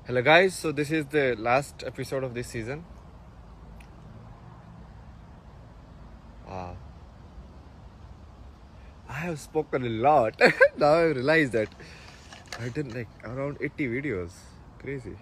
Hello guys, so this is the last episode of this season. Wow. I have spoken a lot. Now I realize that I've done like around 80 videos. Crazy.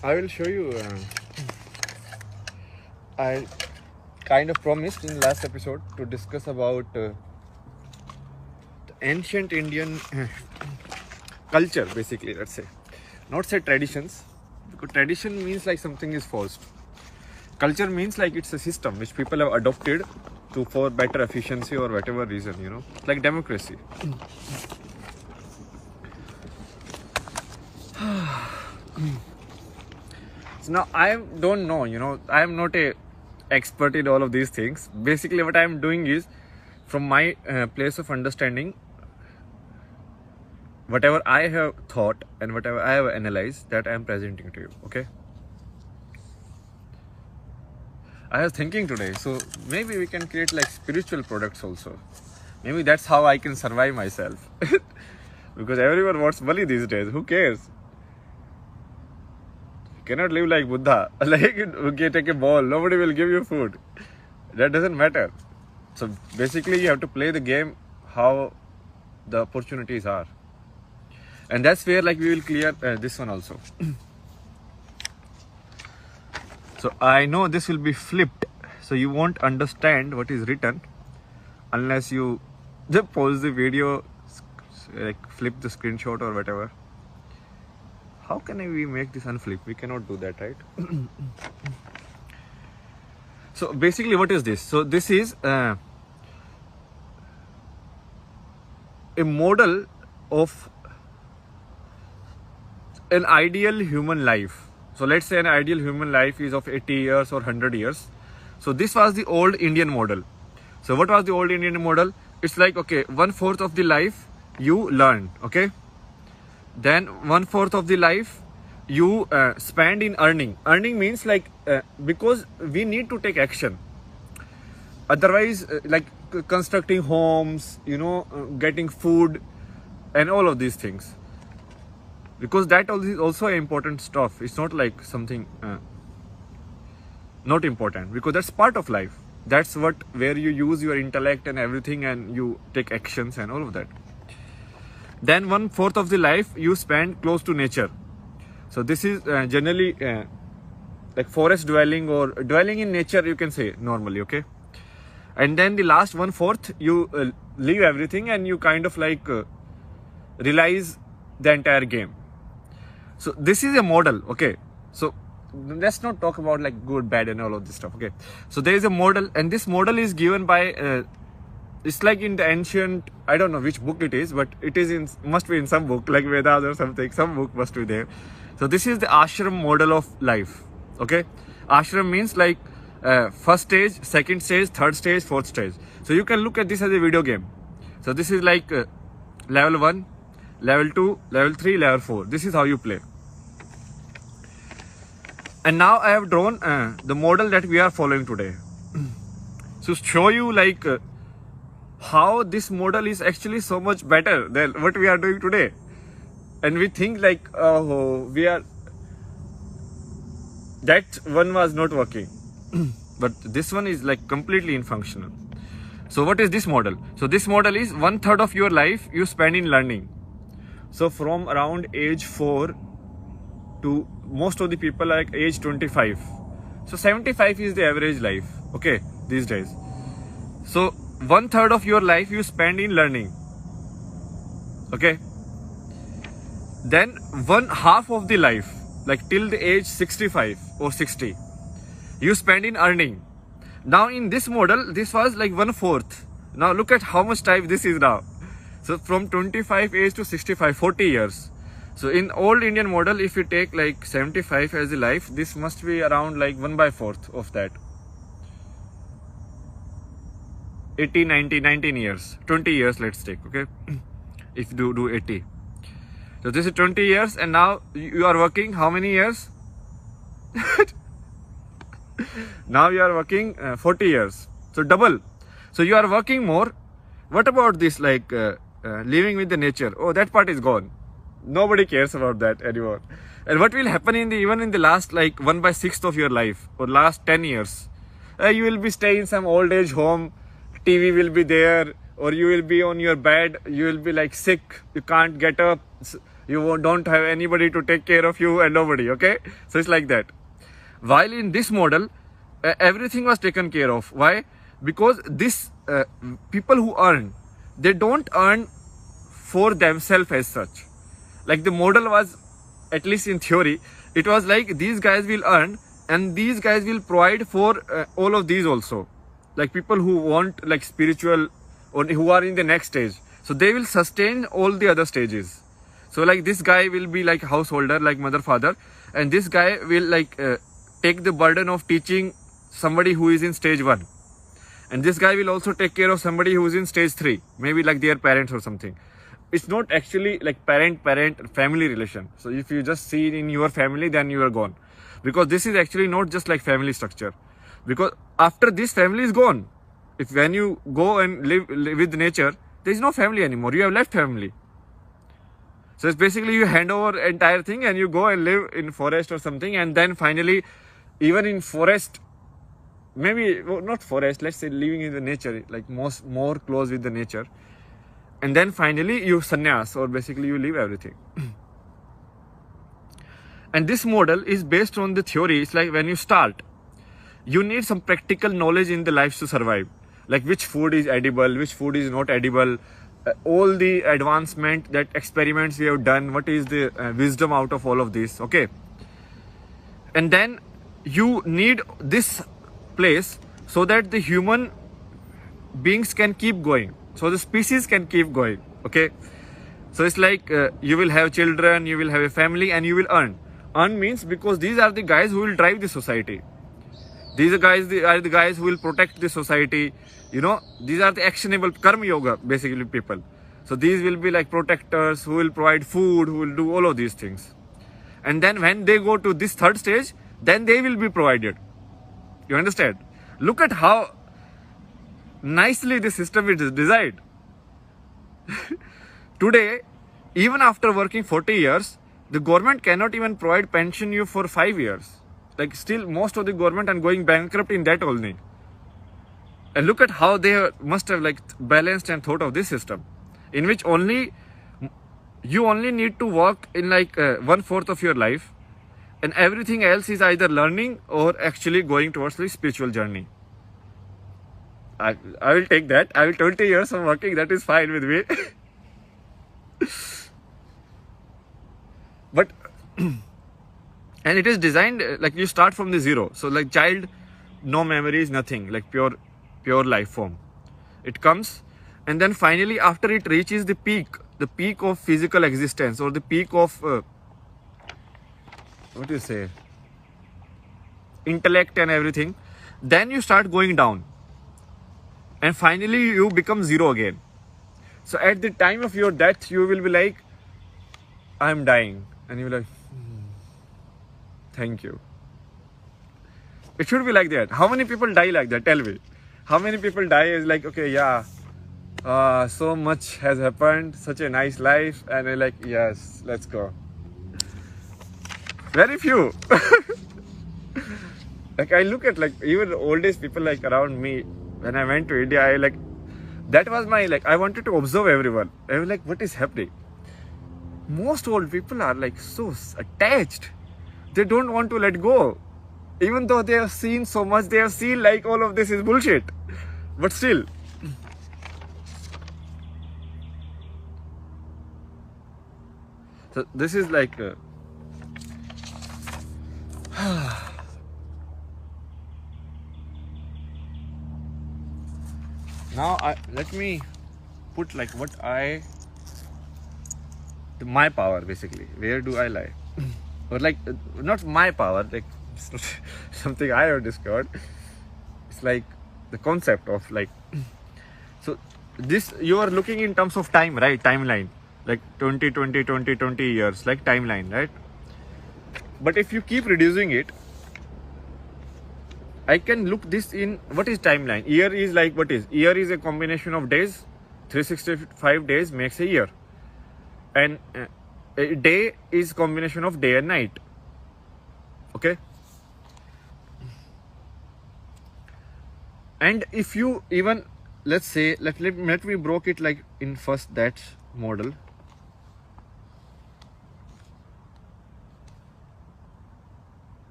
I will show you. I kind of promised in the last episode to discuss about the ancient Indian culture, basically, let's say. Not say traditions, because tradition means like something is forced. Culture means like it's a system which people have adopted to for better efficiency or whatever reason, like democracy. So now I don't know, I am not a expert in all of these things. Basically what I am doing is, from my place of understanding, whatever I have thought and whatever I have analyzed, that I am presenting to you. Okay, I was thinking today, so maybe we can create like spiritual products also. Maybe that's how I can survive myself. Because everyone wants money these days. Who cares? You cannot live like Buddha. Like, okay, take a ball, nobody will give you food. That doesn't matter. So basically you have to play the game how the opportunities are. And that's where like we will clear this one also. So I know this will be flipped, so you won't understand what is written unless you just pause the video, like flip the screenshot or whatever. How can we make this unflip? We cannot do that, right? So basically what is this? So this is a model of an ideal human life. So let's say an ideal human life is of 80 years or 100 years. So this was the old Indian model. So what was the old Indian model? It's like, okay, 1/4 of the life you learn, okay? Then 1/4 of the life you spend in earning. Earning means like, because we need to take action. Otherwise, like constructing homes, getting food and all of these things. Because that is also important stuff. It's not like something not important, because that's part of life. That's where you use your intellect and everything, and you take actions and all of that. Then 1/4 of the life you spend close to nature. So this is generally like forest dwelling or dwelling in nature, you can say normally, okay? And then the last 1/4 you leave everything and you kind of like realize the entire game. So this is a model, okay? So let's not talk about like good, bad and all of this stuff, okay? So there is a model, and this model is given by it's like in the ancient, I don't know which book it is, but it is must be in some book like Vedas or something. Some book must be there. So this is the ashram model of life, okay? Ashram means like first stage, second stage, third stage, fourth stage. So you can look at this as a video game. So this is like level 1, level 2, level 3, level 4. This is how you play. And now I have drawn the model that we are following today. So show you like how this model is actually so much better than what we are doing today. And we think like, oh, that one was not working. But this one is like completely infunctional. So what is this model? So this model is 1/3 of your life you spend in learning. So from around age 4 to most of the people like age 25. So 75 is the average life, okay, these days. So 1/3 of your life you spend in learning, okay? Then 1/2 of the life, like till the age 65 or 60, you spend in earning. Now in this model, this was like 1/4. Now look at how much time this is now. So from 25 age to 65, 40 years. So in old Indian model, if you take like 75 as a life, this must be around like 1/4 of that. 18, 19 years, 20 years let's take, okay? If you do 80. So this is 20 years, and now you are working how many years? Now you are working 40 years. So double. So you are working more. What about this, like living with the nature? Oh, that part is gone. Nobody cares about that anymore. And what will happen even in the last like 1/6 of your life or last 10 years? You will be staying in some old age home. TV will be there, or you will be on your bed. You will be like sick. You can't get up. You don't have anybody to take care of you, and nobody. Okay, so it's like that. While in this model, everything was taken care of. Why? Because this people who earn, they don't earn for themselves as such. Like the model was, at least in theory, it was like these guys will earn and these guys will provide for all of these also. Like people who want like spiritual or who are in the next stage. So they will sustain all the other stages. So like this guy will be like householder, like mother, father, and this guy will like take the burden of teaching somebody who is in stage 1. And this guy will also take care of somebody who is in stage 3, maybe like their parents or something. It's not actually like parent family relation. So if you just see it in your family, then you are gone, because this is actually not just like family structure. Because after this family is gone, if when you go and live with nature, there is no family anymore. You have left family. So it's basically you hand over entire thing and you go and live in forest or something, and then finally, even in forest, maybe not forest, let's say living in the nature, like more close with the nature, and then finally you sannyas, or basically you leave everything. And this model is based on the theory. It's like when you start, you need some practical knowledge in the life to survive, like which food is edible, which food is not edible, all the advancement, that experiments we have done, what is the wisdom out of all of this. Okay, and then you need this place so that the human beings can keep going, so the species can keep going. Okay, so it's like you will have children, you will have a family, and you will earn means, because these are the guys who will drive the society. These are the guys who will protect the society. You know, these are the actionable karma yoga, basically people. So these will be like protectors who will provide food, who will do all of these things. And then when they go to this third stage, then they will be provided. You understand? Look at how nicely the system is designed. Today, even after working 40 years, the government cannot even provide pension you for 5 years. Like still most of the government are going bankrupt in that only. And look at how they must have like balanced and thought of this system, in which you only need to work in like 1/4 of your life, and everything else is either learning or actually going towards the spiritual journey. I will take that. I will 20 years of working, that is fine with me. But and it is designed like you start from the zero. So like child, no memories, nothing, like pure life form. It comes, and then finally after it reaches the peak of physical existence, or the peak of what do you say, intellect and everything, then you start going down, and finally you become zero again. So at the time of your death, you will be like, I'm dying, and you will be like, thank you. It should be like that. How many people die like that? Tell me. How many people die is like, okay, yeah, so much has happened, such a nice life, and they're like, yes, let's go. Very few. Like I look at like even the oldest people like around me. When I went to India, that was my I wanted to observe everyone. I was like, what is happening? Most old people are like so attached. They don't want to let go. Even though they have seen so much, they have seen like all of this is bullshit. But still. So this is like now let me put like what my power basically. Where do I lie? Or like not my power, like it's not something I have discovered. It's like the concept of like, so this you are looking in terms of time, right? Timeline. like 20, 20, 20, 20 years, like timeline, right? But if you keep reducing it, I can look this in what is timeline. Year is like what is? Year is a combination of days. 365 days makes a year. And a day is combination of day and night. Okay. And if you even, let's say, let me broke it like in first that model.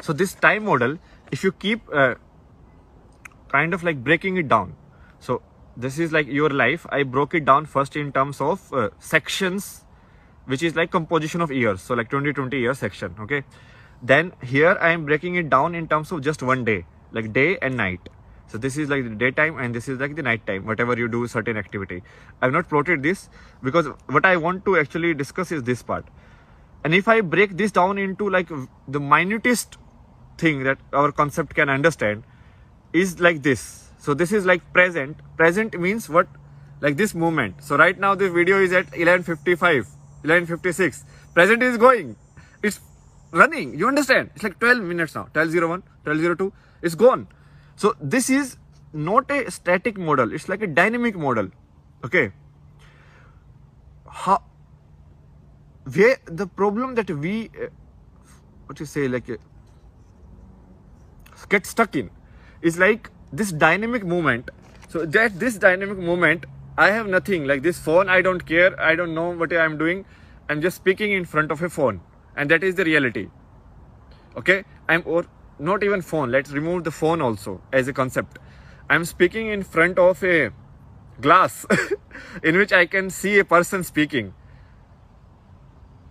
So this time model, if you keep kind of like breaking it down. So this is like your life. I broke it down first in terms of sections, which is like composition of years. So like 20 year section. Okay. Then here I am breaking it down in terms of just one day, like day and night. So this is like the daytime and this is like the night time, whatever you do certain activity. I've not plotted this because what I want to actually discuss is this part. And if I break this down into like the minutest thing that our concept can understand is like this. So this is like present. Present means what? Like this moment. So right now the video is at 11:55, 11:56. Present is going. It's running. You understand? It's like 12 minutes now. 12:01, 12:02. It's gone. So this is not a static model. It's like a dynamic model. Okay. Where the problem that we, what you say, like get stuck in is like this dynamic movement. So that this dynamic movement, I have nothing like this phone. I don't care. I don't know what I'm doing. I'm just speaking in front of a phone, and that is the reality. Okay. Or not even phone. Let's remove the phone also as a concept. I'm speaking in front of a glass in which I can see a person speaking.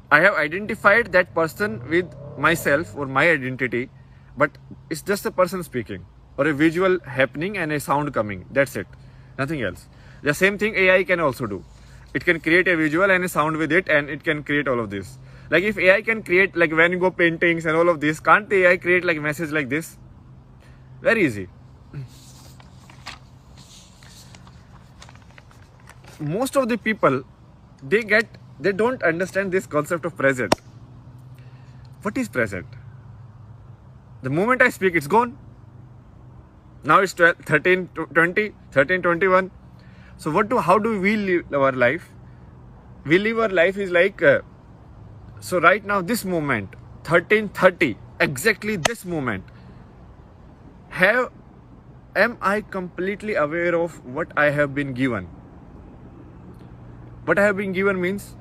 I have identified that person with myself or my identity, but it's just a person speaking or a visual happening and a sound coming. That's it. Nothing else. The same thing AI can also do. It can create a visual and a sound with it, and it can create all of this. Like if AI can create like Van Gogh paintings and all of this, can't the AI create like message like this? Very easy. Most of the people, they don't understand this concept of present. What is present? The moment I speak, it's gone. Now it's 12, 13, 20, 13, 21. So how do we live our life? We live our life is like, so right now this moment, 13:30, exactly this moment, am I completely aware of what I have been given? What I have been given means,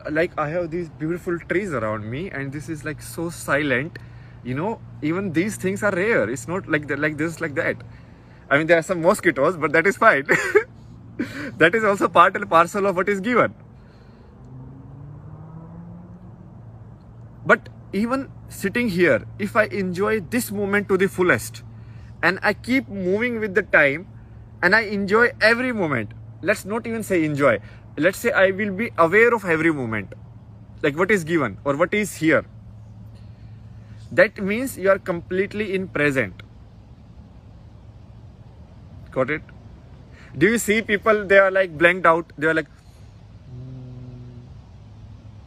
like I have these beautiful trees around me and this is like so silent, you know, even these things are rare. It's not like that, like this, like that. I mean, there are some mosquitoes, but that is fine. That is also part and parcel of what is given. But even sitting here, if I enjoy this moment to the fullest and I keep moving with the time and I enjoy every moment, let's not even say enjoy. Let's say I will be aware of every moment, like what is given or what is here. That means you are completely in present. Got it? Do you see people, they are like blanked out. They are like,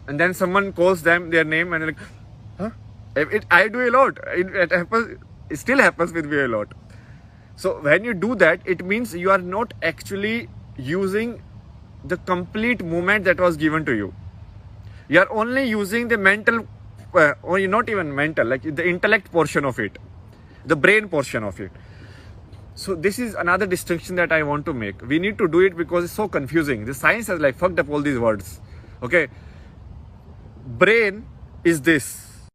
and then someone calls them their name and they're like, huh? I do a lot. It happens. It still happens with me a lot. So when you do that, it means you are not actually using the complete movement that was given to you. You are only using the mental, or not even mental, like the intellect portion of it, the brain portion of it. So this is another distinction that I want to make. We need to do it because it's so confusing. The science has like fucked up all these words. Okay. Brain is this.